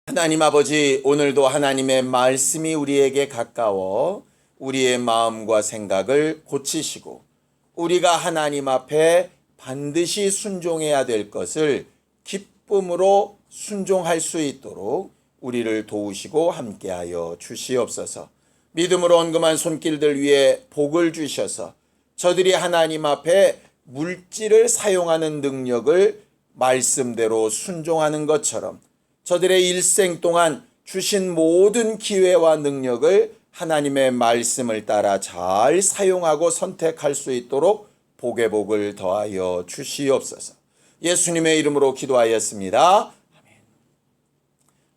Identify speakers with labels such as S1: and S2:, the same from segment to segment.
S1: 하나님 아버지, 오늘도 하나님의 말씀이 우리에게 가까워 우리의 마음과 생각을 고치시고 우리가 하나님 앞에 반드시 순종해야 될 것을 기쁨으로 순종할 수 있도록 우리를 도우시고 함께하여 주시옵소서. 믿음으로 언금한 손길들 위에 복을 주셔서 저들이 하나님 앞에 물질을 사용하는 능력을 말씀대로 순종하는 것처럼 저들의 일생 동안 주신 모든 기회와 능력을 하나님의 말씀을 따라 잘 사용하고 선택할 수 있도록 복의 복을 더하여 주시옵소서. 예수님의 이름으로 기도하였습니다. 아멘.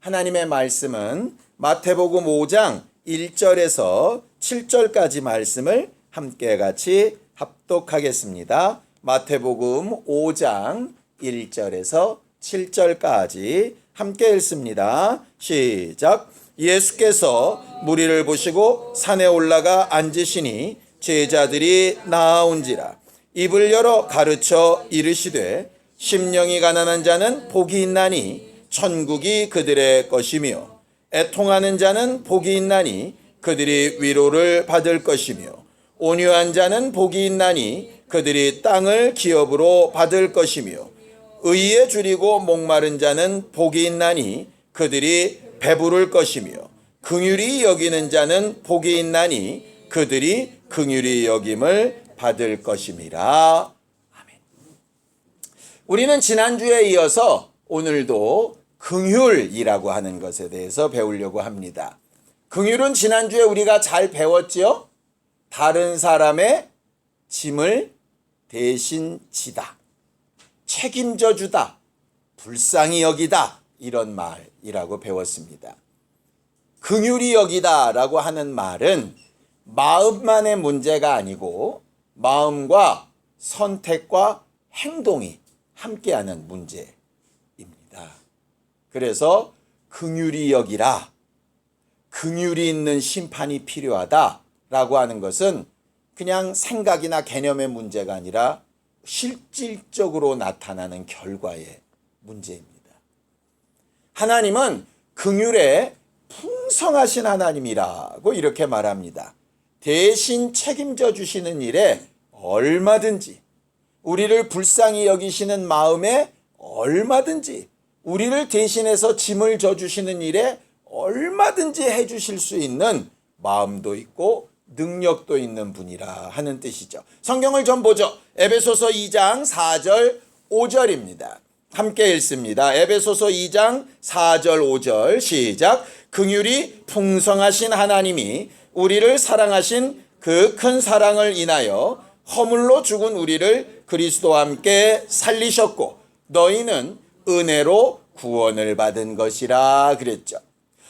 S1: 하나님의 말씀은 마태복음 5장 1절에서 7절까지 말씀을 함께 같이 합독하겠습니다. 마태복음 5장 1절에서 7절까지 함께 읽습니다. 시작. 예수께서 무리를 보시고 산에 올라가 앉으시니 제자들이 나아온지라. 입을 열어 가르쳐 이르시되 심령이 가난한 자는 복이 있나니 천국이 그들의 것이며 애통하는 자는 복이 있나니 그들이 위로를 받을 것이며 온유한 자는 복이 있나니 그들이 땅을 기업으로 받을 것이며 의에 줄이고 목마른 자는 복이 있나니 그들이 배부를 것이며 긍휼히 여기는 자는 복이 있나니 그들이 긍휼히 여김을 받을 것임이라. 아멘. 우리는 지난주에 이어서 오늘도 긍휼이라고 하는 것에 대해서 배우려고 합니다. 긍휼은 지난주에 우리가 잘 배웠지요? 다른 사람의 짐을 대신 지다, 책임져 주다, 불쌍히 여기다, 이런 말이라고 배웠습니다. 긍휼히 여기다 라고 하는 말은 마음만의 문제가 아니고 마음과 선택과 행동이 함께하는 문제입니다. 그래서 긍휼히 여기라, 긍휼이 있는 심판이 필요하다 라고 하는 것은 그냥 생각이나 개념의 문제가 아니라 실질적으로 나타나는 결과의 문제입니다. 하나님은 긍휼에 풍성하신 하나님이라고 이렇게 말합니다. 대신 책임져 주시는 일에 얼마든지, 우리를 불쌍히 여기시는 마음에 얼마든지, 우리를 대신해서 짐을 져주시는 일에 얼마든지 해주실 수 있는 마음도 있고 능력도 있는 분이라 하는 뜻이죠. 성경을 좀 보죠. 에베소서 2장 4절 5절입니다. 함께 읽습니다. 에베소서 2장 4절 5절 시작. 긍휼이 풍성하신 하나님이 우리를 사랑하신 그 큰 사랑을 인하여 허물로 죽은 우리를 그리스도와 함께 살리셨고 너희는 은혜로 구원을 받은 것이라 그랬죠.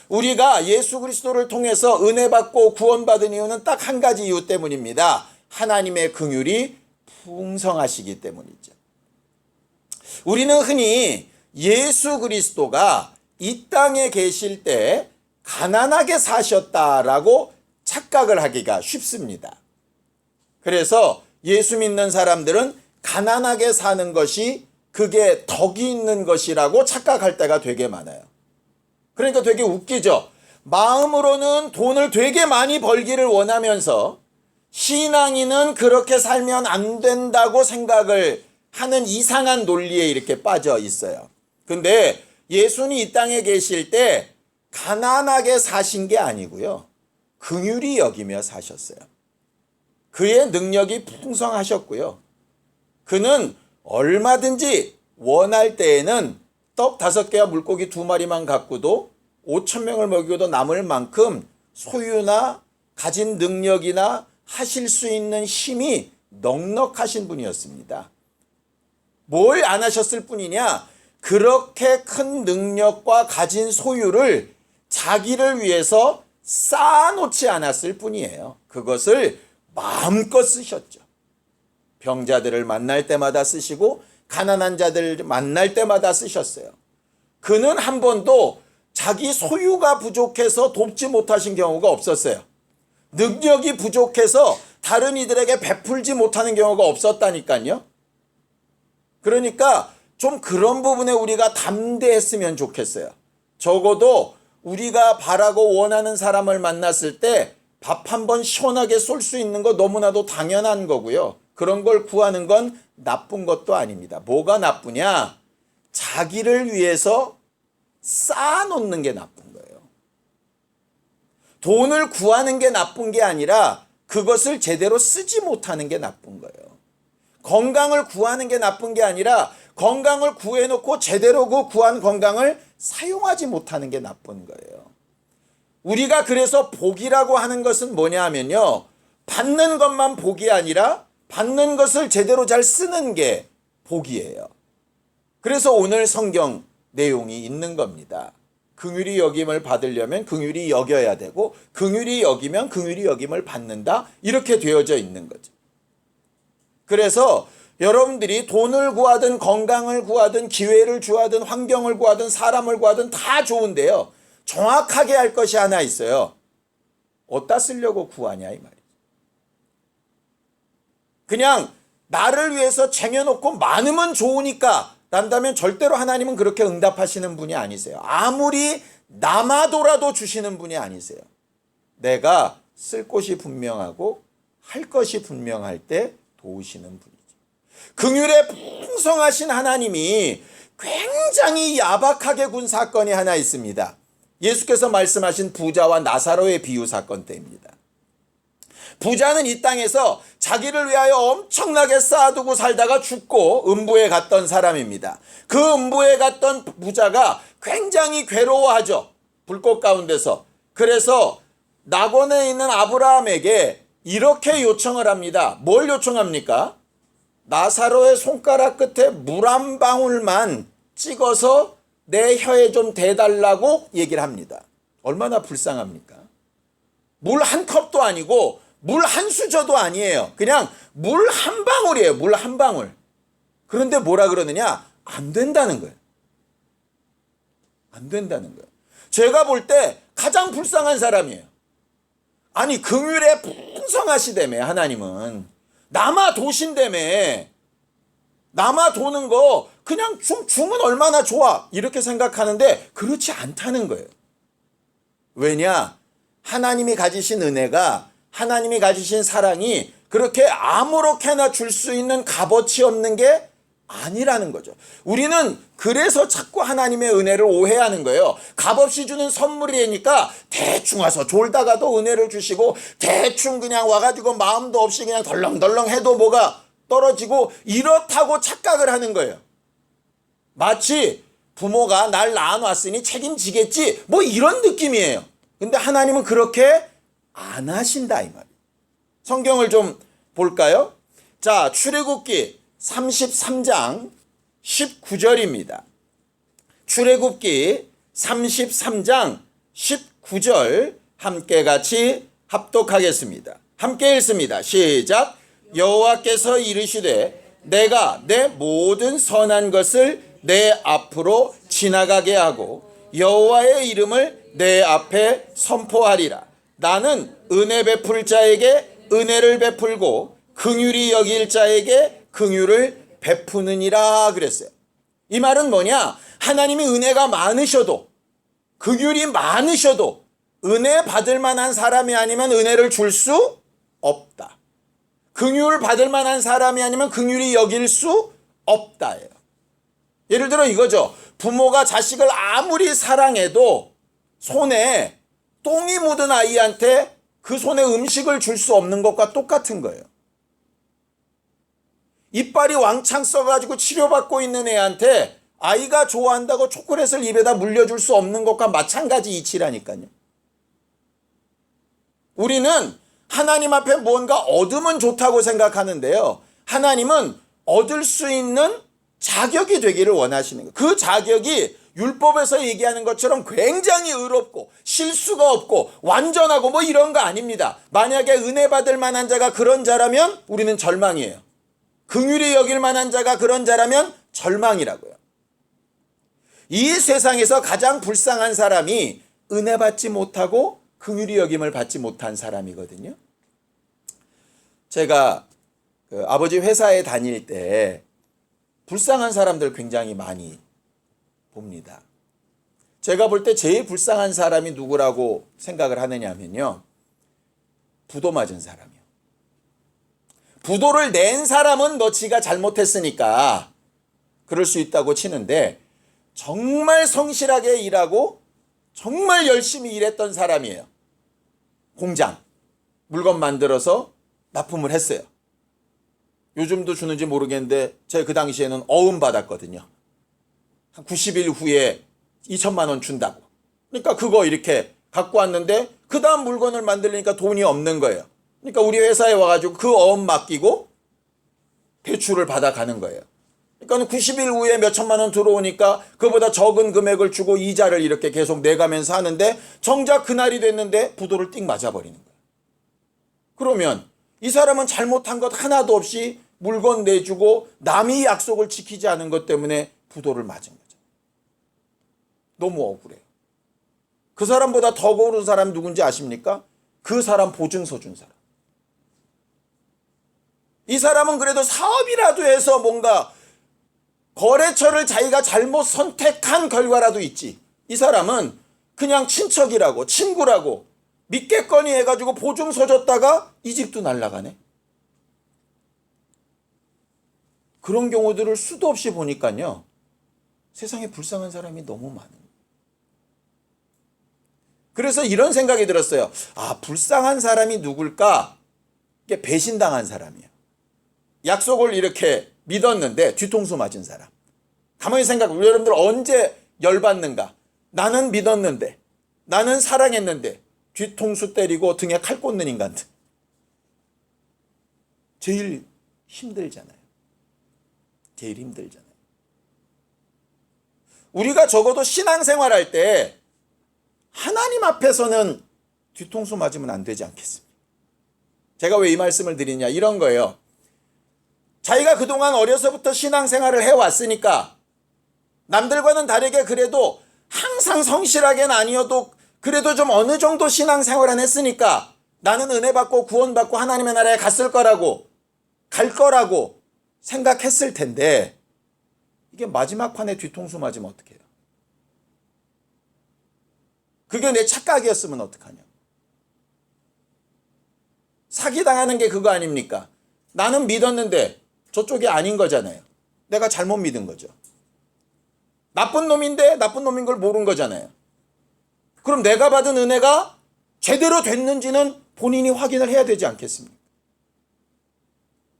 S1: 우리가 예수 그리스도를 통해서 은혜 받고 구원받은 이유는 딱 한 가지 이유 때문입니다. 하나님의 긍휼이 풍성하시기 때문이죠. 우리는 흔히 예수 그리스도가 이 땅에 계실 때 가난하게 사셨다라고 착각을 하기가 쉽습니다. 그래서 예수 믿는 사람들은 가난하게 사는 것이 그게 덕이 있는 것이라고 착각할 때가 되게 많아요. 그러니까 되게 웃기죠. 마음으로는 돈을 되게 많이 벌기를 원하면서 신앙인은 그렇게 살면 안 된다고 생각을 하는 이상한 논리에 이렇게 빠져 있어요. 근데 예수는 이 땅에 계실 때 가난하게 사신 게 아니고요. 긍휼히 여기며 사셨어요. 그의 능력이 풍성하셨고요. 그는 얼마든지 원할 때에는 떡 5개와 물고기 2마리만 갖고도 5,000명을 먹여도 남을 만큼 소유나 가진 능력이나 하실 수 있는 힘이 넉넉하신 분이었습니다. 뭘 안 하셨을 뿐이냐? 그렇게 큰 능력과 가진 소유를 자기를 위해서 쌓아놓지 않았을 뿐이에요. 그것을 마음껏 쓰셨죠. 병자들을 만날 때마다 쓰시고 가난한 자들 만날 때마다 쓰셨어요. 그는 한 번도 자기 소유가 부족해서 돕지 못하신 경우가 없었어요. 능력이 부족해서 다른 이들에게 베풀지 못하는 경우가 없었다니까요. 그러니까 좀 그런 부분에 우리가 담대했으면 좋겠어요. 적어도 우리가 바라고 원하는 사람을 만났을 때 밥 한 번 시원하게 쏠 수 있는 거 너무나도 당연한 거고요. 그런 걸 구하는 건 나쁜 것도 아닙니다. 뭐가 나쁘냐? 자기를 위해서 쌓아놓는 게 나쁜 거예요. 돈을 구하는 게 나쁜 게 아니라 그것을 제대로 쓰지 못하는 게 나쁜 거예요. 건강을 구하는 게 나쁜 게 아니라 건강을 구해놓고 제대로 그 구한 건강을 사용하지 못하는 게 나쁜 거예요. 우리가 그래서 복이라고 하는 것은 뭐냐 하면요. 받는 것만 복이 아니라 받는 것을 제대로 잘 쓰는 게 복이에요. 그래서 오늘 성경 내용이 있는 겁니다. 긍휼히 여김을 받으려면 긍휼히 여겨야 되고 긍휼히 여기면 긍휼히 여김을 받는다. 이렇게 되어져 있는 거죠. 그래서 여러분들이 돈을 구하든 건강을 구하든 기회를 구하든 환경을 구하든 사람을 구하든 다 좋은데요. 정확하게 할 것이 하나 있어요. 어디다 쓰려고 구하냐 이 말이죠. 그냥 나를 위해서 쟁여놓고 많으면 좋으니까 난다면 절대로 하나님은 그렇게 응답하시는 분이 아니세요. 아무리 남아도라도 주시는 분이 아니세요. 내가 쓸 곳이 분명하고 할 것이 분명할 때 도우시는 분이죠. 긍휼에 풍성하신 하나님이 굉장히 야박하게 군 사건이 하나 있습니다. 예수께서 말씀하신 부자와 나사로의 비유 사건 때입니다. 부자는 이 땅에서 자기를 위하여 엄청나게 쌓아두고 살다가 죽고 음부에 갔던 사람입니다. 그 음부에 갔던 부자가 굉장히 괴로워하죠. 불꽃 가운데서. 그래서 낙원에 있는 아브라함에게 이렇게 요청을 합니다. 뭘 요청합니까? 나사로의 손가락 끝에 물 한 방울만 찍어서 내 혀에 좀 대달라고 얘기를 합니다. 얼마나 불쌍합니까? 물 한 컵도 아니고 물 한 수저도 아니에요. 그냥 물 한 방울이에요. 물 한 방울. 그런데 뭐라 그러느냐? 안 된다는 거예요. 안 된다는 거예요. 제가 볼 때 가장 불쌍한 사람이에요. 아니 긍휼에 풍성하시다며 하나님은. 남아 도신다며. 남아 도는 거 그냥 좀 주면 얼마나 좋아 이렇게 생각하는데 그렇지 않다는 거예요. 왜냐? 하나님이 가지신 은혜가 하나님이 가지신 사랑이 그렇게 아무렇게나 줄 수 있는 값어치 없는 게 아니라는 거죠. 우리는 그래서 자꾸 하나님의 은혜를 오해하는 거예요. 값없이 주는 선물이니까 대충 와서 졸다가도 은혜를 주시고 대충 그냥 와가지고 마음도 없이 그냥 덜렁덜렁 해도 뭐가 떨어지고 이렇다고 착각을 하는 거예요. 마치 부모가 날 낳아놨으니 책임지겠지 뭐 이런 느낌이에요. 근데 하나님은 그렇게 안 하신다 이 말이에요. 성경을 좀 볼까요? 자, 출애굽기 33장 19절입니다. 출애굽기 33장 19절 함께 같이 합독하겠습니다. 함께 읽습니다. 시작. 여호와께서 이르시되 내가 내 모든 선한 것을 내 앞으로 지나가게 하고 여호와의 이름을 내 앞에 선포하리라. 나는 은혜 베풀 자에게 은혜를 베풀고 긍휼히 여길 자에게 긍휼을 베푸느니라 그랬어요. 이 말은 뭐냐? 하나님이 은혜가 많으셔도 긍휼이 많으셔도 은혜 받을 만한 사람이 아니면 은혜를 줄 수 없다. 긍휼을 받을 만한 사람이 아니면 긍휼히 여길 수 없다예요. 예를 들어 이거죠. 부모가 자식을 아무리 사랑해도 손에 똥이 묻은 아이한테 그 손에 음식을 줄 수 없는 것과 똑같은 거예요. 이빨이 왕창 써가지고 치료받고 있는 애한테 아이가 좋아한다고 초콜릿을 입에다 물려줄 수 없는 것과 마찬가지 이치라니까요. 우리는 하나님 앞에 뭔가 얻으면 좋다고 생각하는데요. 하나님은 얻을 수 있는 자격이 되기를 원하시는 거예요. 그 자격이 율법에서 얘기하는 것처럼 굉장히 의롭고 실수가 없고 완전하고 뭐 이런 거 아닙니다. 만약에 은혜 받을 만한 자가 그런 자라면 우리는 절망이에요. 긍휼히 여길 만한 자가 그런 자라면 절망이라고요. 이 세상에서 가장 불쌍한 사람이 은혜 받지 못하고 긍휼히 여김을 받지 못한 사람이거든요. 제가 아버지 회사에 다닐 때 불쌍한 사람들 굉장히 많이 봅니다. 제가 볼 때 제일 불쌍한 사람이 누구라고 생각을 하느냐면요. 부도 맞은 사람이요. 부도를 낸 사람은 너 지가 잘못했으니까 그럴 수 있다고 치는데 정말 성실하게 일하고 정말 열심히 일했던 사람이에요. 공장, 물건 만들어서 납품을 했어요. 요즘도 주는지 모르겠는데 제가 그 당시에는 어음 받았거든요. 한 90일 후에 2천만 원 준다고. 그러니까 그거 이렇게 갖고 왔는데 그 다음 물건을 만들려니까 돈이 없는 거예요. 그러니까 우리 회사에 와가지고 그 어음 맡기고 대출을 받아가는 거예요. 그러니까 90일 후에 몇 천만 원 들어오니까 그보다 적은 금액을 주고 이자를 이렇게 계속 내가면서 하는데 정작 그날이 됐는데 부도를 띡 맞아버리는 거예요. 그러면 이 사람은 잘못한 것 하나도 없이 물건 내주고 남이 약속을 지키지 않은 것 때문에 부도를 맞은 거죠. 너무 억울해요. 그 사람보다 더 억울한 사람이 누군지 아십니까? 그 사람 보증서 준 사람. 이 사람은 그래도 사업이라도 해서 뭔가 거래처를 자기가 잘못 선택한 결과라도 있지. 이 사람은 그냥 친척이라고 친구라고 믿겠거니 해가지고 보증서 줬다가 이 집도 날아가네. 그런 경우들을 수도 없이 보니까요. 세상에 불쌍한 사람이 너무 많은 거예요. 그래서 이런 생각이 들었어요. 아, 불쌍한 사람이 누굴까? 이게 배신당한 사람이에요. 약속을 이렇게 믿었는데 뒤통수 맞은 사람. 가만히 생각해. 여러분들 언제 열받는가? 나는 믿었는데, 나는 사랑했는데 뒤통수 때리고 등에 칼 꽂는 인간들. 제일 힘들잖아요. 제일 힘들잖아요. 우리가 적어도 신앙생활할 때 하나님 앞에서는 뒤통수 맞으면 안 되지 않겠습니까? 제가 왜 이 말씀을 드리냐 이런 거예요. 자기가 그동안 어려서부터 신앙생활을 해왔으니까 남들과는 다르게 그래도 항상 성실하게는 아니어도 그래도 좀 어느 정도 신앙생활은 했으니까 나는 은혜 받고 구원받고 하나님의 나라에 갔을 거라고 갈 거라고 생각했을 텐데 이게 마지막 판에 뒤통수 맞으면 어떡해요? 그게 내 착각이었으면 어떡하냐? 사기당하는 게 그거 아닙니까? 나는 믿었는데 저쪽이 아닌 거잖아요. 내가 잘못 믿은 거죠. 나쁜 놈인데 나쁜 놈인 걸 모른 거잖아요. 그럼 내가 받은 은혜가 제대로 됐는지는 본인이 확인을 해야 되지 않겠습니까?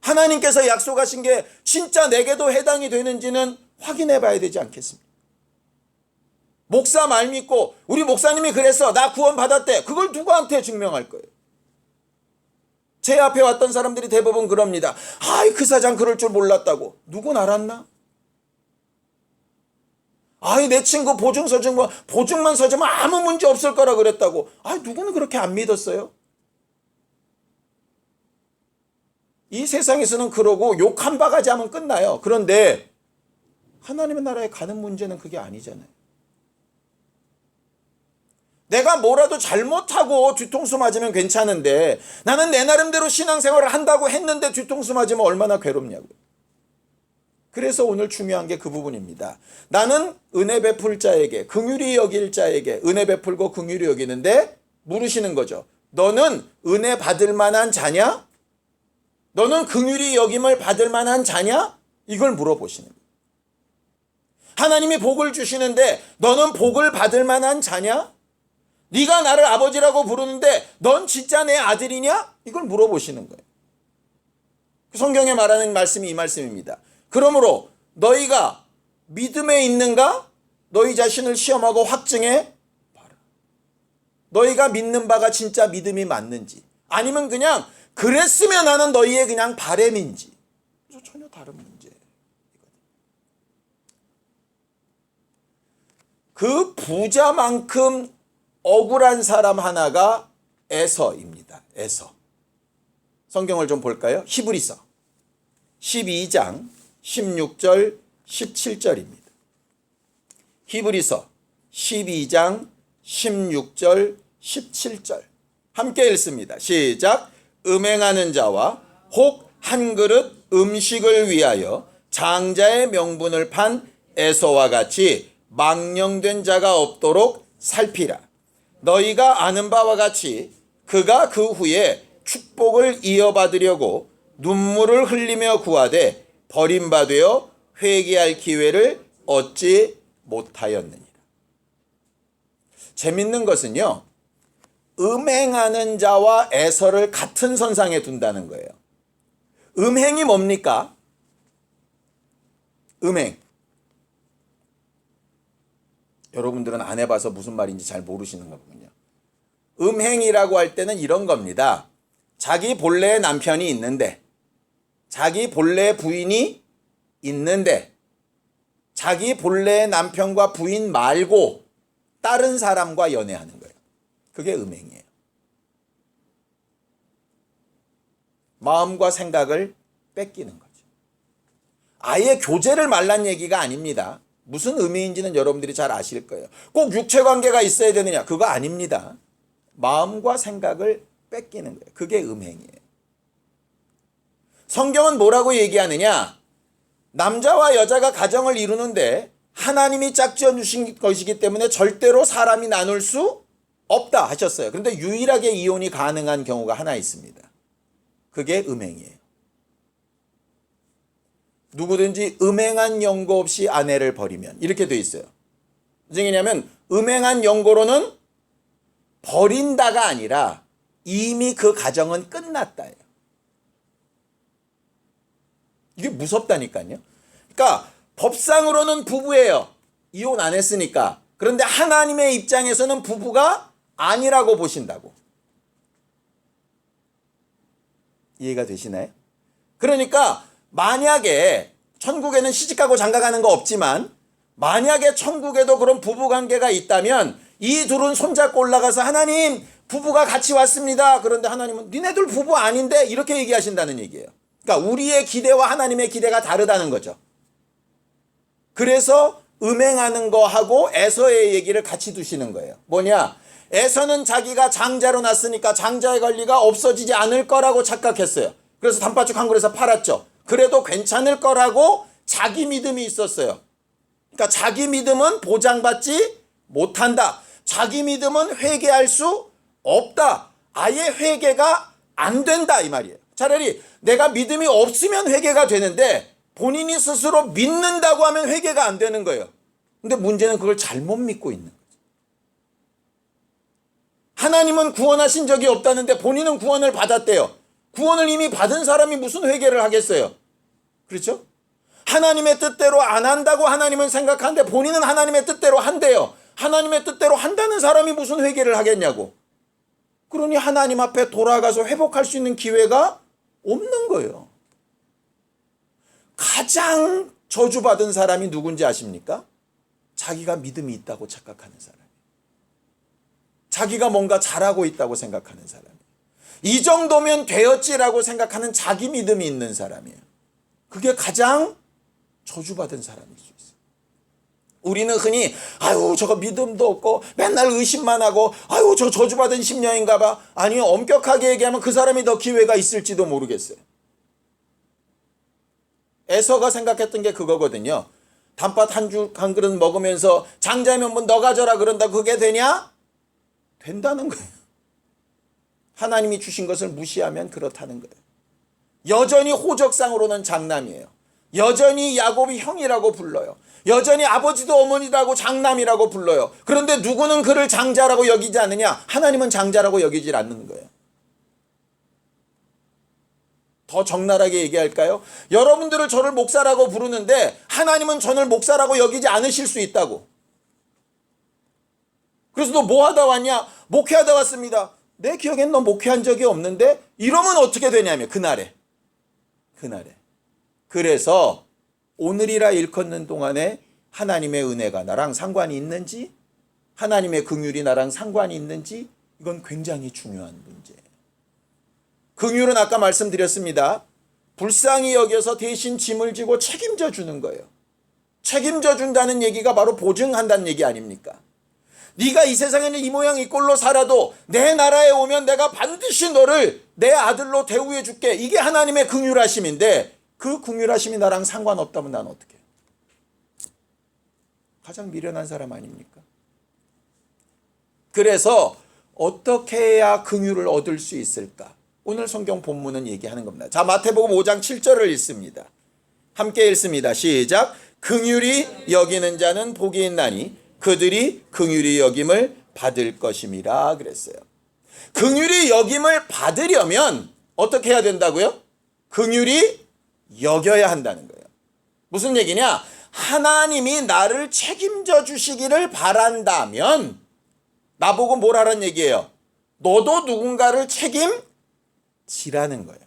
S1: 하나님께서 약속하신 게 진짜 내게도 해당이 되는지는 확인해 봐야 되지 않겠습니까? 목사 말 믿고 우리 목사님이 그랬어. 나 구원 받았대. 그걸 누구한테 증명할 거예요? 제 앞에 왔던 사람들이 대부분 그럽니다. 아이, 그 사장 그럴 줄 몰랐다고. 누군 알았나? 아이, 내 친구 보증서 준 거 보증만 서주면 아무 문제 없을 거라 그랬다고. 아이, 누구는 그렇게 안 믿었어요? 이 세상에서는 그러고 욕 한 바가지 하면 끝나요. 그런데 하나님의 나라에 가는 문제는 그게 아니잖아요. 내가 뭐라도 잘못하고 뒤통수 맞으면 괜찮은데 나는 내 나름대로 신앙생활을 한다고 했는데 뒤통수 맞으면 얼마나 괴롭냐고요. 그래서 오늘 중요한 게 그 부분입니다. 나는 은혜 베풀 자에게 긍휼히 여길 자에게 은혜 베풀고 긍휼히 여기는데 물으시는 거죠. 너는 은혜 받을 만한 자냐? 너는 긍휼히 여김을 받을 만한 자냐? 이걸 물어보시는 거예요. 하나님이 복을 주시는데 너는 복을 받을 만한 자냐? 네가 나를 아버지라고 부르는데 넌 진짜 내 아들이냐? 이걸 물어보시는 거예요. 성경에 말하는 말씀이 이 말씀입니다. 그러므로 너희가 믿음에 있는가? 너희 자신을 시험하고 확증해 봐라. 너희가 믿는 바가 진짜 믿음이 맞는지 아니면 그냥 그랬으면 하는 너희의 그냥 바램인지 전혀 다른 문제예요. 그 부자만큼 억울한 사람 하나가 에서입니다. 에서. 성경을 좀 볼까요? 히브리서 12장 16절 17절입니다. 히브리서 12장 16절 17절 함께 읽습니다. 시작. 음행하는 자와 혹 한 그릇 음식을 위하여 장자의 명분을 판 에서와 같이 망령된 자가 없도록 살피라. 너희가 아는 바와 같이 그가 그 후에 축복을 이어받으려고 눈물을 흘리며 구하되 버림받으어 회개할 기회를 얻지 못하였느니라. 재밌는 것은요, 음행하는 자와 에서를 같은 선상에 둔다는 거예요. 음행이 뭡니까? 음행. 여러분들은 안 해봐서 무슨 말인지 잘 모르시는 거군요. 음행이라고 할 때는 이런 겁니다. 자기 본래의 남편이 있는데, 자기 본래의 부인이 있는데, 자기 본래의 남편과 부인 말고 다른 사람과 연애하는 거예요. 그게 음행이에요. 마음과 생각을 뺏기는 거죠. 아예 교제를 말란 얘기가 아닙니다. 무슨 의미인지는 여러분들이 잘 아실 거예요. 꼭 육체 관계가 있어야 되느냐? 그거 아닙니다. 마음과 생각을 뺏기는 거예요. 그게 음행이에요. 성경은 뭐라고 얘기하느냐? 남자와 여자가 가정을 이루는데 하나님이 짝지어 주신 것이기 때문에 절대로 사람이 나눌 수 없다 하셨어요. 그런데 유일하게 이혼이 가능한 경우가 하나 있습니다. 그게 음행이에요. 누구든지 음행한 연고 없이 아내를 버리면, 이렇게 돼 있어요. 무슨 얘기냐면 음행한 연고로는 버린다가 아니라 이미 그 가정은 끝났다예요. 이게 무섭다니까요. 그러니까 법상으로는 부부예요. 이혼 안 했으니까. 그런데 하나님의 입장에서는 부부가 아니라고 보신다고. 이해가 되시나요? 그러니까 만약에 천국에는 시집가고 장가가는 거 없지만 만약에 천국에도 그런 부부관계가 있다면 이 둘은 손잡고 올라가서 하나님 부부가 같이 왔습니다. 그런데 하나님은 니네들 부부 아닌데 이렇게 얘기하신다는 얘기예요. 그러니까 우리의 기대와 하나님의 기대가 다르다는 거죠. 그래서 음행하는 거하고 에서의 얘기를 같이 두시는 거예요. 뭐냐? 에서는 자기가 장자로 났으니까 장자의 권리가 없어지지 않을 거라고 착각했어요. 그래서 단팥죽 한 그릇에서 팔았죠. 그래도 괜찮을 거라고 자기 믿음이 있었어요. 그러니까 자기 믿음은 보장받지 못한다. 자기 믿음은 회개할 수 없다. 아예 회개가 안 된다 이 말이에요. 차라리 내가 믿음이 없으면 회개가 되는데 본인이 스스로 믿는다고 하면 회개가 안 되는 거예요. 근데 문제는 그걸 잘못 믿고 있는 거죠. 하나님은 구원하신 적이 없다는데 본인은 구원을 받았대요. 구원을 이미 받은 사람이 무슨 회개를 하겠어요? 그렇죠? 하나님의 뜻대로 안 한다고 하나님은 생각하는데 본인은 하나님의 뜻대로 한대요. 하나님의 뜻대로 한다는 사람이 무슨 회개를 하겠냐고. 그러니 하나님 앞에 돌아가서 회복할 수 있는 기회가 없는 거예요. 가장 저주받은 사람이 누군지 아십니까? 자기가 믿음이 있다고 착각하는 사람. 자기가 뭔가 잘하고 있다고 생각하는 사람이에요. 이 정도면 되었지라고 생각하는 자기 믿음이 있는 사람이에요. 그게 가장 저주받은 사람일 수 있어요. 우리는 흔히 아유 저거 믿음도 없고 맨날 의심만 하고 아유 저 저주받은 심령인가 봐. 아니요, 엄격하게 얘기하면 그 사람이 더 기회가 있을지도 모르겠어요. 에서가 생각했던 게 그거거든요. 단팥 한 그릇 먹으면서 장자면 뭐 너 가져라 그런다. 그게 되냐? 된다는 거예요. 하나님이 주신 것을 무시하면 그렇다는 거예요. 여전히 호적상으로는 장남이에요. 여전히 야곱이 형이라고 불러요. 여전히 아버지도 어머니라고 장남이라고 불러요. 그런데 누구는 그를 장자라고 여기지 않느냐? 하나님은 장자라고 여기질 않는 거예요. 더 적나라하게 얘기할까요? 여러분들을 저를 목사라고 부르는데 하나님은 저를 목사라고 여기지 않으실 수 있다고. 그래서 너 뭐 하다 왔냐? 목회하다 왔습니다. 내 기억엔 너 목회한 적이 없는데 이러면 어떻게 되냐면 그날에. 그래서 오늘이라 일컫는 동안에 하나님의 은혜가 나랑 상관이 있는지, 하나님의 긍휼이 나랑 상관이 있는지, 이건 굉장히 중요한 문제예요. 긍휼은 아까 말씀드렸습니다. 불쌍히 여겨서 대신 짐을 지고 책임져 주는 거예요. 책임져 준다는 얘기가 바로 보증한다는 얘기 아닙니까? 네가 이 세상에는 이 모양 이 꼴로 살아도 내 나라에 오면 내가 반드시 너를 내 아들로 대우해 줄게. 이게 하나님의 긍휼하심인데 그 긍휼하심이 나랑 상관없다면 난 어떻게 해요? 가장 미련한 사람 아닙니까? 그래서 어떻게 해야 긍휼을 얻을 수 있을까? 오늘 성경 본문은 얘기하는 겁니다. 자, 마태복음 5장 7절을 읽습니다. 함께 읽습니다. 시작. 긍휼히 여기는 자는 복이 있나니 그들이 긍휼히 여김을 받을 것임이라 그랬어요. 긍휼히 여김을 받으려면 어떻게 해야 된다고요? 긍휼히 여겨야 한다는 거예요. 무슨 얘기냐? 하나님이 나를 책임져 주시기를 바란다면 나보고 뭘 하라는 얘기예요? 너도 누군가를 책임지라는 거예요.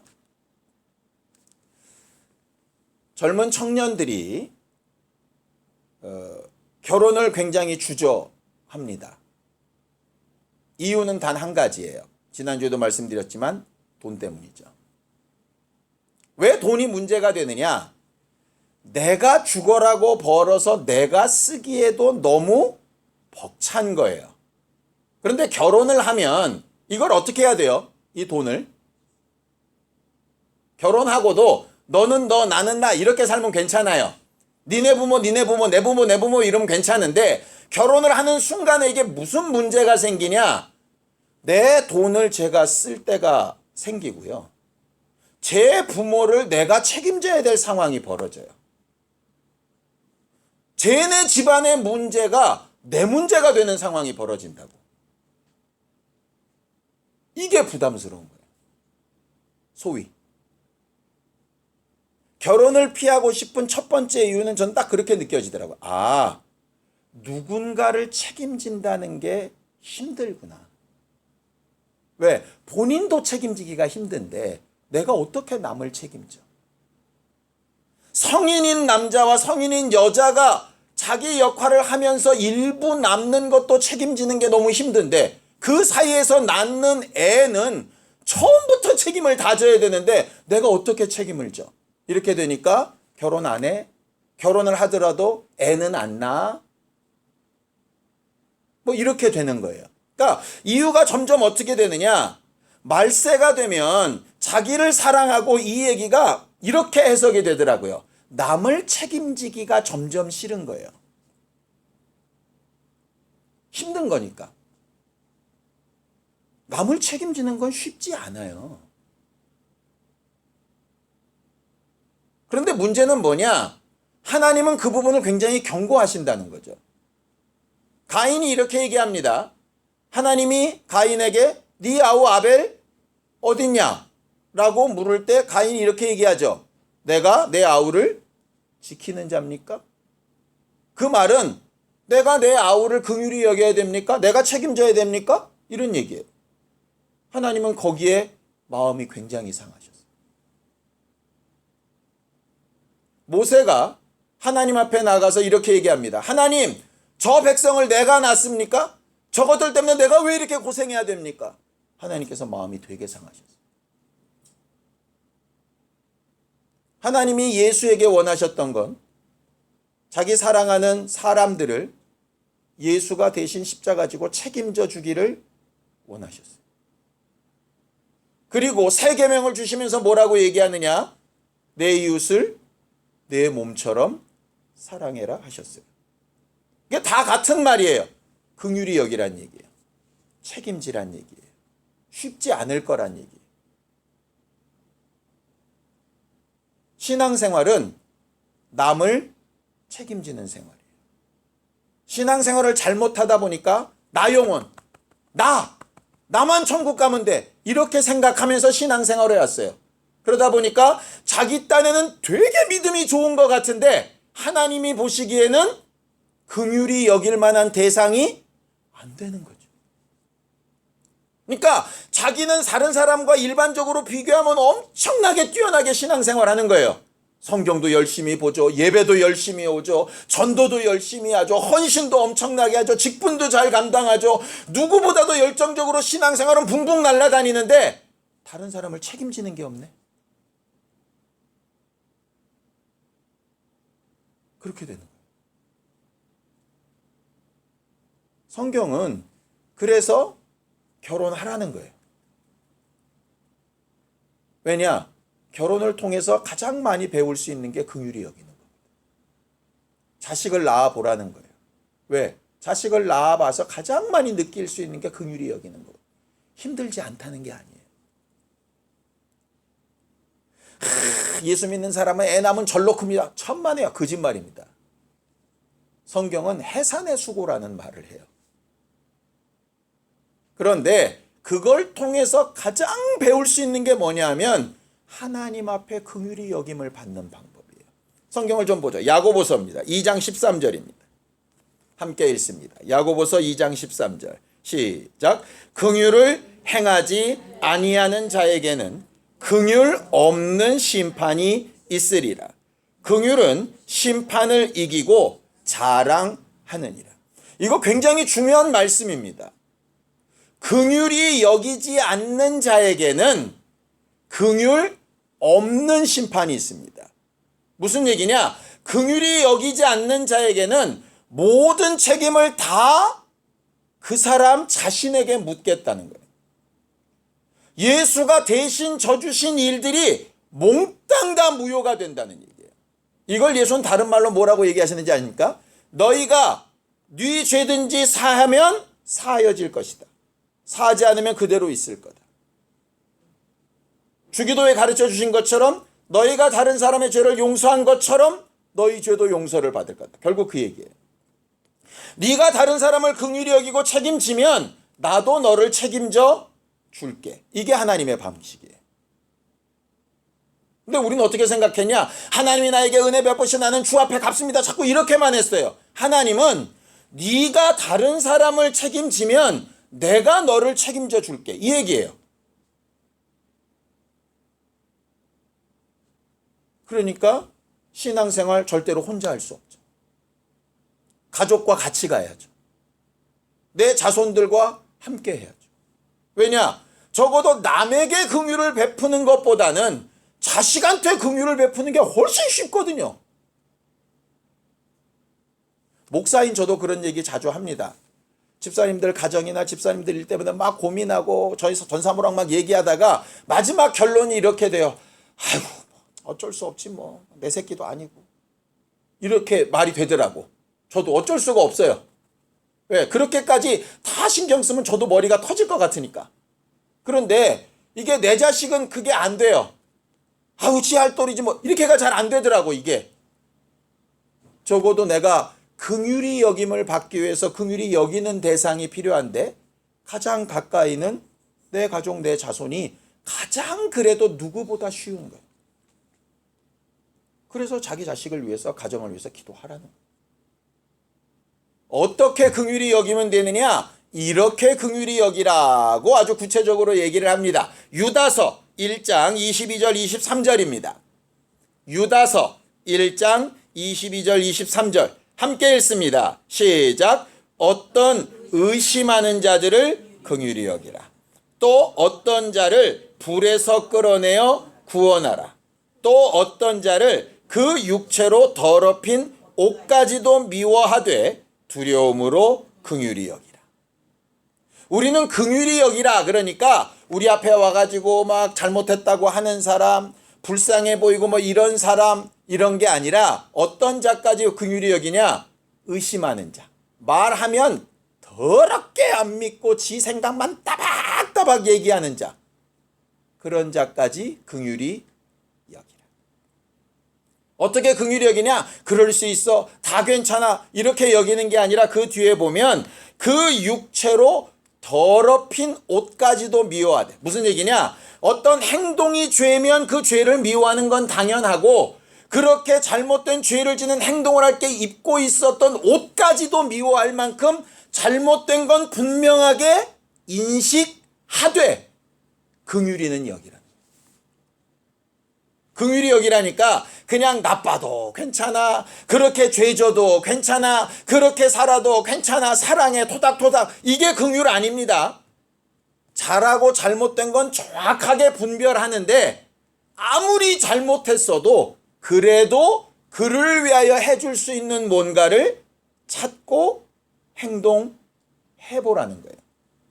S1: 젊은 청년들이 결혼을 굉장히 주저합니다. 이유는 단 한 가지예요. 지난주에도 말씀드렸지만 돈 때문이죠. 왜 돈이 문제가 되느냐? 내가 죽어라고 벌어서 내가 쓰기에도 너무 벅찬 거예요. 그런데 결혼을 하면 이걸 어떻게 해야 돼요? 이 돈을. 결혼하고도 너는 너 나는 나 이렇게 살면 괜찮아요. 니네 부모 니네 부모 내 부모 내 부모 이러면 괜찮은데 결혼을 하는 순간에 이게 무슨 문제가 생기냐? 내 돈을 제가 쓸 때가 생기고요. 제 부모를 내가 책임져야 될 상황이 벌어져요. 쟤네 집안의 문제가 내 문제가 되는 상황이 벌어진다고. 이게 부담스러운 거예요. 소위. 결혼을 피하고 싶은 첫 번째 이유는 전 딱 그렇게 느껴지더라고요. 아, 누군가를 책임진다는 게 힘들구나. 왜? 본인도 책임지기가 힘든데 내가 어떻게 남을 책임져? 성인인 남자와 성인인 여자가 자기 역할을 하면서 일부 남는 것도 책임지는 게 너무 힘든데 그 사이에서 낳는 애는 처음부터 책임을 다 져야 되는데 내가 어떻게 책임을 져? 이렇게 되니까 결혼 안 해? 결혼을 하더라도 애는 안 낳아? 뭐 이렇게 되는 거예요. 그러니까 이유가 점점 어떻게 되느냐? 말세가 되면 자기를 사랑하고 이 얘기가 이렇게 해석이 되더라고요. 남을 책임지기가 점점 싫은 거예요. 힘든 거니까. 남을 책임지는 건 쉽지 않아요. 그런데 문제는 뭐냐? 하나님은 그 부분을 굉장히 경고하신다는 거죠. 가인이 이렇게 얘기합니다. 하나님이 가인에게 네 아우 아벨 어딨냐? 라고 물을 때 가인이 이렇게 얘기하죠. 내가 내 아우를 지키는 자입니까? 그 말은 내가 내 아우를 긍휼히 여겨야 됩니까? 내가 책임져야 됩니까? 이런 얘기예요. 하나님은 거기에 마음이 굉장히 상하셨어요. 모세가 하나님 앞에 나가서 이렇게 얘기합니다. 하나님, 저 백성을 내가 낳습니까? 저것들 때문에 내가 왜 이렇게 고생해야 됩니까? 하나님께서 마음이 되게 상하셨어요. 하나님이 예수에게 원하셨던 건 자기 사랑하는 사람들을 예수가 대신 십자가 지고 책임져 주기를 원하셨어요. 그리고 새 계명을 주시면서 뭐라고 얘기하느냐? 내 이웃을 내 몸처럼 사랑해라 하셨어요. 이게 다 같은 말이에요. 긍휼히 여기란 얘기예요. 책임지란 얘기예요. 쉽지 않을 거란 얘기예요. 신앙생활은 남을 책임지는 생활이에요. 신앙생활을 잘못하다 보니까 나 영혼, 나만 천국 가면 돼. 이렇게 생각하면서 신앙생활을 해왔어요. 그러다 보니까 자기 딴에는 되게 믿음이 좋은 것 같은데 하나님이 보시기에는 긍휼히 여길 만한 대상이 안 되는 거죠. 그러니까 자기는 다른 사람과 일반적으로 비교하면 엄청나게 뛰어나게 신앙생활하는 거예요. 성경도 열심히 보죠. 예배도 열심히 오죠. 전도도 열심히 하죠. 헌신도 엄청나게 하죠. 직분도 잘 감당하죠. 누구보다도 열정적으로 신앙생활은 붕붕 날아다니는데 다른 사람을 책임지는 게 없네. 그렇게 되는 거예요. 성경은 그래서 결혼하라는 거예요. 왜냐? 결혼을 통해서 가장 많이 배울 수 있는 게 긍휼히 여기는 겁니다. 자식을 낳아 보라는 거예요. 왜? 자식을 낳아봐서 가장 많이 느낄 수 있는 게 긍휼히 여기는 거. 힘들지 않다는 게 아니에요. 예수 믿는 사람은 애 낳으면 절로 큽니다. 천만에요. 거짓말입니다. 성경은 해산의 수고라는 말을 해요. 그런데 그걸 통해서 가장 배울 수 있는 게 뭐냐면 하나님 앞에 긍휼히 여김을 받는 방법이에요. 성경을 좀 보죠. 야고보서입니다. 2장 13절입니다. 함께 읽습니다. 야고보서 2장 13절 시작. 긍휼을 행하지 아니하는 자에게는 긍휼 없는 심판이 있으리라. 긍휼은 심판을 이기고 자랑하느니라. 이거 굉장히 중요한 말씀입니다. 긍휼히 여기지 않는 자에게는 긍휼 없는 심판이 있습니다. 무슨 얘기냐? 긍휼히 여기지 않는 자에게는 모든 책임을 다 그 사람 자신에게 묻겠다는 거예요. 예수가 대신 져주신 일들이 몽땅 다 무효가 된다는 얘기예요. 이걸 예수는 다른 말로 뭐라고 얘기하시는지 아십니까? 너희가 네 죄든지 사하면 사하여질 것이다. 사하지 않으면 그대로 있을 거다. 주기도에 가르쳐 주신 것처럼 너희가 다른 사람의 죄를 용서한 것처럼 너희 죄도 용서를 받을 거다. 결국 그 얘기예요. 네가 다른 사람을 긍휼히 여기고 책임지면 나도 너를 책임져 줄게. 이게 하나님의 방식이에요. 근데 우리는 어떻게 생각했냐? 하나님이 나에게 은혜 베푸시 나는 주 앞에 갚습니다. 자꾸 이렇게만 했어요. 하나님은 네가 다른 사람을 책임지면 내가 너를 책임져 줄게. 이 얘기예요. 그러니까 신앙생활 절대로 혼자 할 수 없죠. 가족과 같이 가야죠. 내 자손들과 함께 해야죠. 왜냐? 적어도 남에게 긍휼을 베푸는 것보다는 자식한테 긍휼을 베푸는 게 훨씬 쉽거든요. 목사인 저도 그런 얘기 자주 합니다. 집사님들 가정이나 집사님들 일 때문에 막 고민하고 저희 전사모랑 막 얘기하다가 마지막 결론이 이렇게 돼요. 아이고 어쩔 수 없지 뭐. 내 새끼도 아니고. 이렇게 말이 되더라고. 저도 어쩔 수가 없어요. 왜? 그렇게까지 다 신경 쓰면 저도 머리가 터질 것 같으니까. 그런데 이게 내 자식은 그게 안 돼요. 아우 지할 또리지 뭐 이렇게가 잘 안 되더라고 이게. 적어도 내가 긍휼히 여김을 받기 위해서 긍휼히 여기는 대상이 필요한데 가장 가까이는 내 가족, 내 자손이 가장 그래도 누구보다 쉬운 거예요. 그래서 자기 자식을 위해서, 가정을 위해서 기도하라는 거예요. 어떻게 긍휼히 여기면 되느냐? 이렇게 긍휼히 여기라고 아주 구체적으로 얘기를 합니다. 유다서 1장 22절 23절입니다. 유다서 1장 22절 23절 함께 읽습니다. 시작. 어떤 의심하는 자들을 긍휼히 여기라. 또 어떤 자를 불에서 끌어내어 구원하라. 또 어떤 자를 그 육체로 더럽힌 옷까지도 미워하되 두려움으로 긍휼히 여기라. 우리는 긍휼히 여기라 그러니까 우리 앞에 와가지고 막 잘못했다고 하는 사람, 불쌍해 보이고 뭐 이런 사람 이런 게 아니라 어떤 자까지 긍휼히 여기냐? 의심하는 자. 말하면 더럽게 안 믿고 지 생각만 따박따박 얘기하는 자. 그런 자까지 긍휼히 여기라. 어떻게 긍휼히 여기냐? 그럴 수 있어. 다 괜찮아. 이렇게 여기는 게 아니라 그 뒤에 보면 그 육체로 더럽힌 옷까지도 미워하되. 무슨 얘기냐? 어떤 행동이 죄면 그 죄를 미워하는 건 당연하고 그렇게 잘못된 죄를 지는 행동을 할 때 입고 있었던 옷까지도 미워할 만큼 잘못된 건 분명하게 인식하되 긍휼히는 여기라. 긍휼히 여기라니까 그냥 나빠도 괜찮아, 그렇게 죄져도 괜찮아, 그렇게 살아도 괜찮아, 사랑해 토닥토닥, 이게 긍휼 아닙니다. 잘하고 잘못된 건 정확하게 분별하는데 아무리 잘못했어도 그래도 그를 위하여 해줄 수 있는 뭔가를 찾고 행동해보라는 거예요.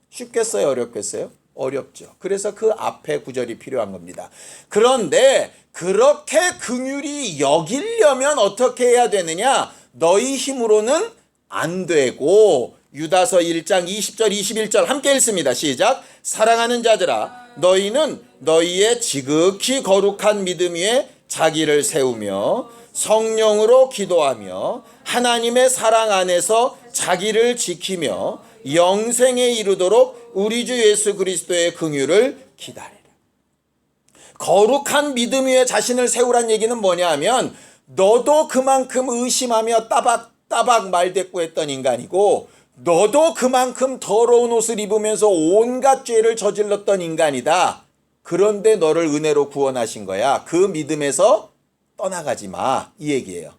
S1: 쉽겠어요? 어렵겠어요? 어렵죠. 그래서 그 앞에 구절이 필요한 겁니다. 그런데 그렇게 긍휼히 여기려면 어떻게 해야 되느냐? 너희 힘으로는 안 되고 유다서 1장 20절 21절 함께 읽습니다. 시작. 사랑하는 자들아 너희는 너희의 지극히 거룩한 믿음 위에 자기를 세우며 성령으로 기도하며 하나님의 사랑 안에서 자기를 지키며 영생에 이르도록 우리 주 예수 그리스도의 긍휼을 기다리라. 거룩한 믿음 위에 자신을 세우란 얘기는 뭐냐 하면 너도 그만큼 의심하며 따박따박 말대꾸했던 인간이고 너도 그만큼 더러운 옷을 입으면서 온갖 죄를 저질렀던 인간이다. 그런데 너를 은혜로 구원하신 거야. 그 믿음에서 떠나가지 마. 이 얘기예요.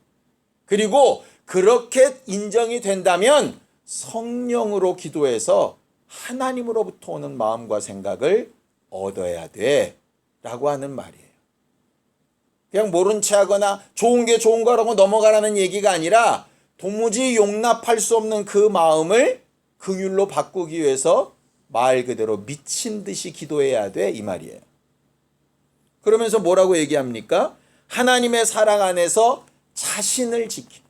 S1: 그리고 그렇게 인정이 된다면 성령으로 기도해서 하나님으로부터 오는 마음과 생각을 얻어야 돼 라고 하는 말이에요. 그냥 모른 체 하거나 좋은 게 좋은 거라고 넘어가라는 얘기가 아니라 도무지 용납할 수 없는 그 마음을 긍휼로 바꾸기 위해서 말 그대로 미친 듯이 기도해야 돼 이 말이에요. 그러면서 뭐라고 얘기합니까? 하나님의 사랑 안에서 자신을 지키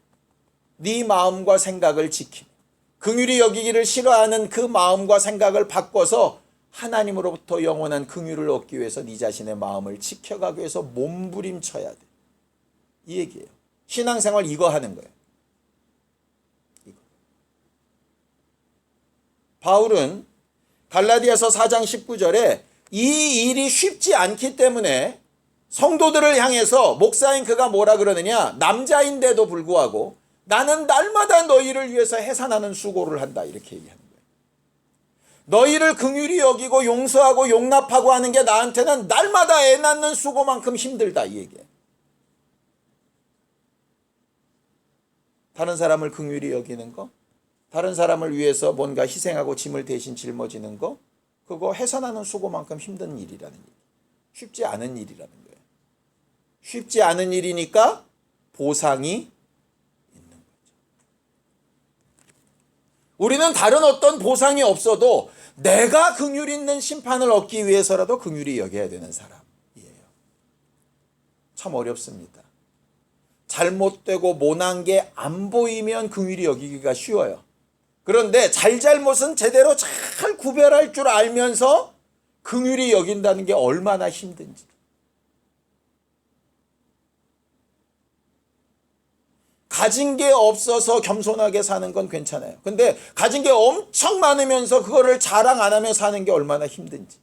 S1: 네 마음과 생각을 지키 긍휼히 여기기를 싫어하는 그 마음과 생각을 바꿔서 하나님으로부터 영원한 긍휼을 얻기 위해서 네 자신의 마음을 지켜가기 위해서 몸부림쳐야 돼. 이 얘기예요. 신앙생활 이거 하는 거예요. 이거. 바울은 갈라디아서 4장 19절에 이 일이 쉽지 않기 때문에 성도들을 향해서 목사인 그가 뭐라 그러느냐, 남자인데도 불구하고 나는 날마다 너희를 위해서 해산하는 수고를 한다 이렇게 얘기하는 거예요. 너희를 긍휼히 여기고 용서하고 용납하고 하는 게 나한테는 날마다 애 낳는 수고만큼 힘들다 이 얘기예요. 다른 사람을 긍휼히 여기는 거, 다른 사람을 위해서 뭔가 희생하고 짐을 대신 짊어지는 거, 그거 해산하는 수고만큼 힘든 일이라는 얘기. 쉽지 않은 일이라는 거예요. 쉽지 않은 일이니까 보상이 있는 거죠. 우리는 다른 어떤 보상이 없어도 내가 긍휼 있는 심판을 얻기 위해서라도 긍휼히 여겨야 되는 사람이에요. 참 어렵습니다. 잘못되고 모난 게 안 보이면 긍휼히 여기기가 쉬워요. 그런데 잘잘못은 제대로 잘 구별할 줄 알면서 긍휼히 여긴다는 게 얼마나 힘든지. 가진 게 없어서 겸손하게 사는 건 괜찮아요. 근데 가진 게 엄청 많으면서 그거를 자랑 안 하며 사는 게 얼마나 힘든지.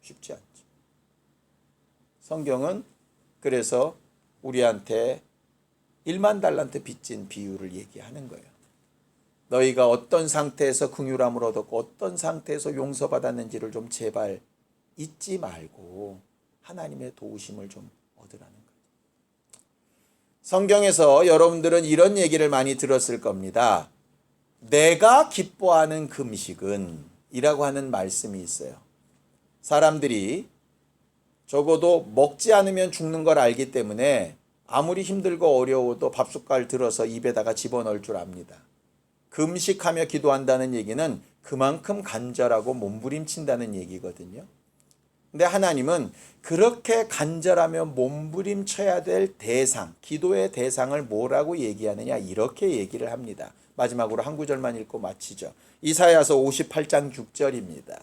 S1: 쉽지 않죠. 성경은 그래서 우리한테 1만 달란트 빚진 비유를 얘기하는 거예요. 너희가 어떤 상태에서 긍휼함을 얻었고 어떤 상태에서 용서받았는지를 좀 제발 잊지 말고 하나님의 도우심을 좀 얻으라는 거예요. 성경에서 여러분들은 이런 얘기를 많이 들었을 겁니다. 내가 기뻐하는 금식은 이라고 하는 말씀이 있어요. 사람들이 적어도 먹지 않으면 죽는 걸 알기 때문에 아무리 힘들고 어려워도 밥숟갈 들어서 입에다가 집어넣을 줄 압니다. 금식하며 기도한다는 얘기는 그만큼 간절하고 몸부림친다는 얘기거든요. 근데 하나님은 그렇게 간절하며 몸부림쳐야 될 대상, 기도의 대상을 뭐라고 얘기하느냐 이렇게 얘기를 합니다. 마지막으로 한 구절만 읽고 마치죠. 이사야서 58장 6절입니다.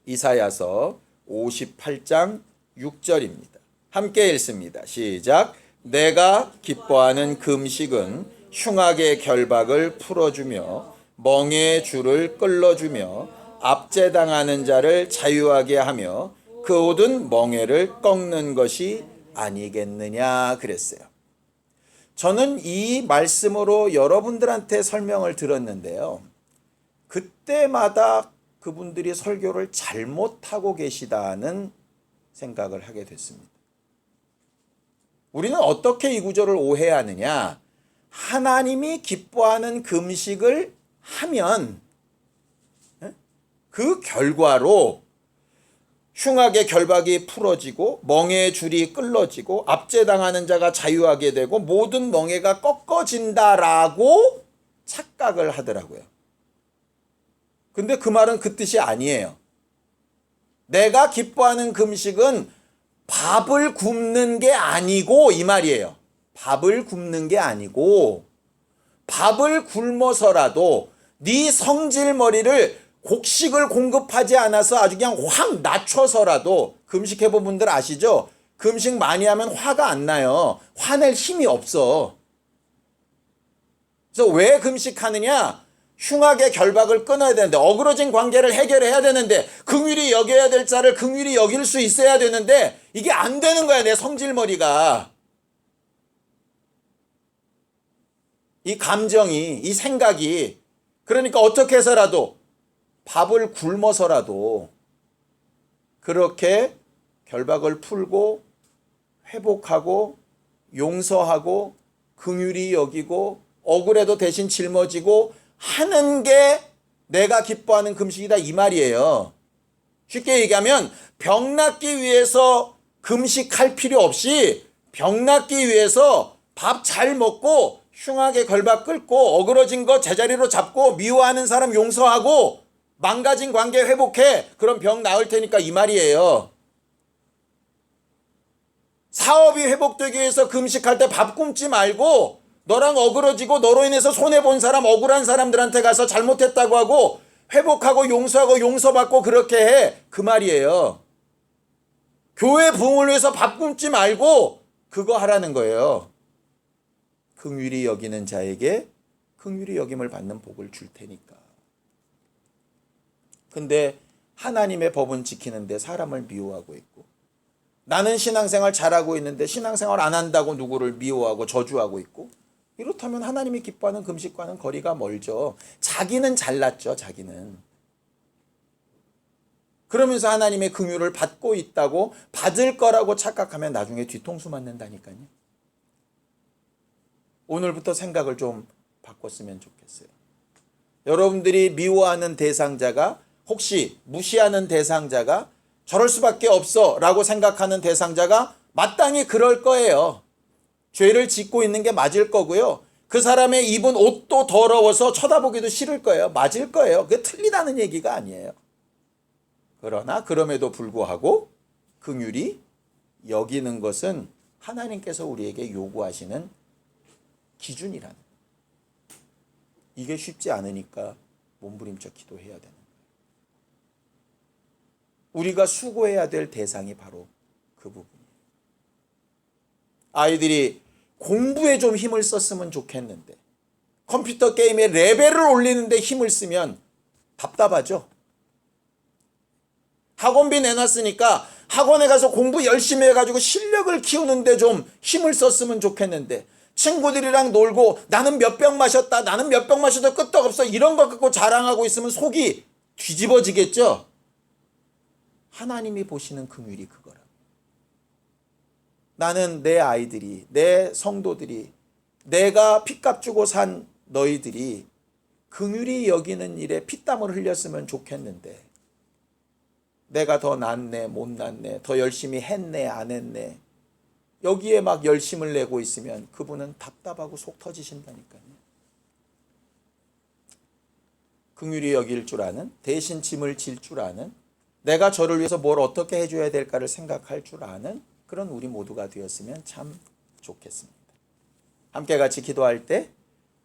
S1: 이사야서 58장 6절입니다. 함께 읽습니다. 시작. 내가 기뻐하는 금식은 흉악의 결박을 풀어주며 멍에의 줄을 끌어주며 압제당하는 자를 자유하게 하며 그 옷은 멍에를 꺾는 것이 아니겠느냐 그랬어요. 저는 이 말씀으로 여러분들한테 설명을 들었는데요. 그때마다 그분들이 설교를 잘못하고 계시다는 생각을 하게 됐습니다. 우리는 어떻게 이 구절을 오해하느냐? 하나님이 기뻐하는 금식을 하면 그 결과로 흉악의 결박이 풀어지고 멍에의 줄이 끌어지고 압제당하는 자가 자유하게 되고 모든 멍에가 꺾어진다라고 착각을 하더라고요. 근데 그 말은 그 뜻이 아니에요. 내가 기뻐하는 금식은 밥을 굶는 게 아니고 이 말이에요. 밥을 굶는 게 아니고 밥을 굶어서라도 네 성질머리를 곡식을 공급하지 않아서 아주 그냥 확 낮춰서라도, 금식해본 분들 아시죠? 금식 많이 하면 화가 안 나요. 화낼 힘이 없어. 그래서 왜 금식하느냐? 흉악의 결박을 끊어야 되는데, 어그러진 관계를 해결해야 되는데, 긍휼히 여겨야 될 자를 긍휼히 여길 수 있어야 되는데, 이게 안 되는 거야, 내 성질머리가. 이 감정이, 이 생각이. 그러니까 어떻게 해서라도 밥을 굶어서라도 그렇게 결박을 풀고 회복하고 용서하고 긍휼히 여기고 억울해도 대신 짊어지고 하는 게 내가 기뻐하는 금식이다, 이 말이에요. 쉽게 얘기하면 병 낫기 위해서 금식할 필요 없이 병 낫기 위해서 밥 잘 먹고 흉하게 결박 끊고 어그러진 거 제자리로 잡고 미워하는 사람 용서하고 망가진 관계 회복해. 그럼 병 나을 테니까, 이 말이에요. 사업이 회복되기 위해서 금식할 때 밥 굶지 말고 너랑 어그러지고 너로 인해서 손해본 사람, 억울한 사람들한테 가서 잘못했다고 하고 회복하고 용서하고 용서받고 그렇게 해. 그 말이에요. 교회 부흥을 위해서 밥 굶지 말고 그거 하라는 거예요. 긍휼히 여기는 자에게 긍휼히 여김을 받는 복을 줄 테니까. 근데 하나님의 법은 지키는데 사람을 미워하고 있고, 나는 신앙생활 잘하고 있는데 신앙생활 안 한다고 누구를 미워하고 저주하고 있고, 이렇다면 하나님이 기뻐하는 금식과는 거리가 멀죠. 자기는 잘났죠, 자기는. 그러면서 하나님의 긍휼을 받고 있다고 받을 거라고 착각하면 나중에 뒤통수 맞는다니까요. 오늘부터 생각을 좀 바꿨으면 좋겠어요. 여러분들이 미워하는 대상자가, 혹시 무시하는 대상자가, 저럴 수밖에 없어 라고 생각하는 대상자가 마땅히 그럴 거예요. 죄를 짓고 있는 게 맞을 거고요. 그 사람의 입은 옷도 더러워서 쳐다보기도 싫을 거예요. 맞을 거예요. 그게 틀리다는 얘기가 아니에요. 그러나 그럼에도 불구하고 긍휼히 여기는 것은 하나님께서 우리에게 요구하시는 기준이라는 거예요. 이게 쉽지 않으니까 몸부림쳐 기도해야 되는 거예요. 우리가 수고해야 될 대상이 바로 그 부분이에요. 아이들이 공부에 좀 힘을 썼으면 좋겠는데 컴퓨터 게임에 레벨을 올리는데 힘을 쓰면 답답하죠. 학원비 내놨으니까 학원에 가서 공부 열심히 해가지고 실력을 키우는데 좀 힘을 썼으면 좋겠는데, 친구들이랑 놀고 나는 몇 병 마셨다, 나는 몇 병 마셔도 끄떡없어, 이런 거 갖고 자랑하고 있으면 속이 뒤집어지겠죠. 하나님이 보시는 긍휼이 그거라. 나는 내 아이들이, 내 성도들이, 내가 핏값 주고 산 너희들이 긍휼히 여기는 일에 피땀을 흘렸으면 좋겠는데, 내가 더 낫네 못 낫네, 더 열심히 했네 안 했네, 여기에 막 열심을 내고 있으면 그분은 답답하고 속 터지신다니까요. 긍휼히 여길 줄 아는, 대신 짐을 질 줄 아는, 내가 저를 위해서 뭘 어떻게 해줘야 될까를 생각할 줄 아는 그런 우리 모두가 되었으면 참 좋겠습니다. 함께 같이 기도할 때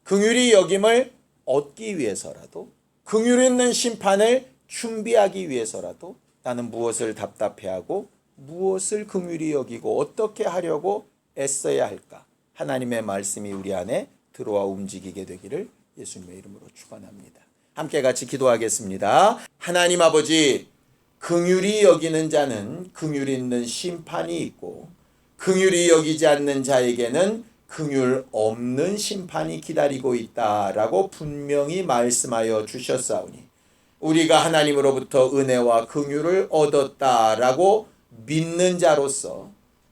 S1: 긍휼히 여김을 얻기 위해서라도, 긍휼 있는 심판을 준비하기 위해서라도 나는 무엇을 답답해하고 무엇을 긍휼히 여기고 어떻게 하려고 애써야 할까? 하나님의 말씀이 우리 안에 들어와 움직이게 되기를 예수님의 이름으로 축원합니다. 함께 같이 기도하겠습니다. 하나님 아버지, 긍휼히 여기는 자는 긍휼 있는 심판이 있고 긍휼히 여기지 않는 자에게는 긍휼 없는 심판이 기다리고 있다라고 분명히 말씀하여 주셨사오니, 우리가 하나님으로부터 은혜와 긍휼을 얻었다라고 믿는 자로서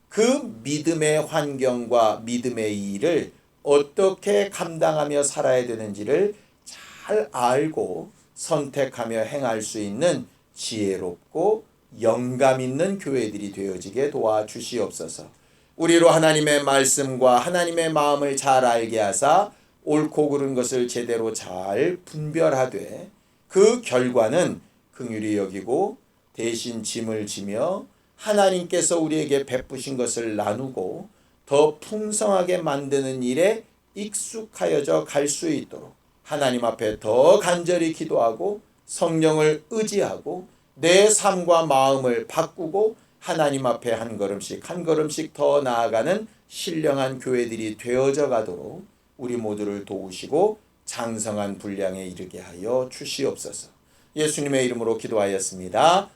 S1: 그 믿음의 환경과 믿음의 일을 어떻게 감당하며 살아야 되는지를 잘 알고 선택하며 행할 수 있는 지혜롭고 영감 있는 교회들이 되어지게 도와주시옵소서. 우리로 하나님의 말씀과 하나님의 마음을 잘 알게 하사 옳고 그른 것을 제대로 잘 분별하되 그 결과는 긍휼히 여기고 대신 짐을 지며 하나님께서 우리에게 베푸신 것을 나누고 더 풍성하게 만드는 일에 익숙하여져 갈 수 있도록 하나님 앞에 더 간절히 기도하고 성령을 의지하고 내 삶과 마음을 바꾸고 하나님 앞에 한 걸음씩 한 걸음씩 더 나아가는 신령한 교회들이 되어져 가도록 우리 모두를 도우시고 장성한 분량에 이르게 하여 주시옵소서. 예수님의 이름으로 기도하였습니다.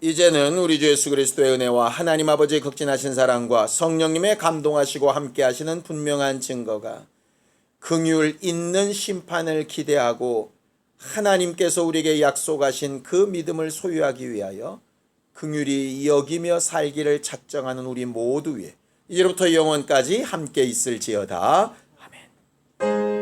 S1: 이제는 우리 주 예수 그리스도의 은혜와 하나님 아버지의 극진하신 사랑과 성령님의 감동하시고 함께하시는 분명한 증거가 긍휼 있는 심판을 기대하고 하나님께서 우리에게 약속하신 그 믿음을 소유하기 위하여 긍휼히 여기며 살기를 작정하는 우리 모두 위에 이제부터 영원까지 함께 있을지어다. 아멘.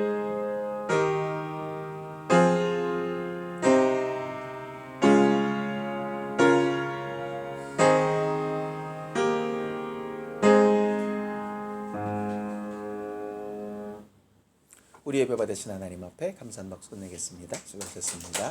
S1: 우리 예배 받으신 하나님 앞에 감사한 박수 내겠습니다. 수고하셨습니다.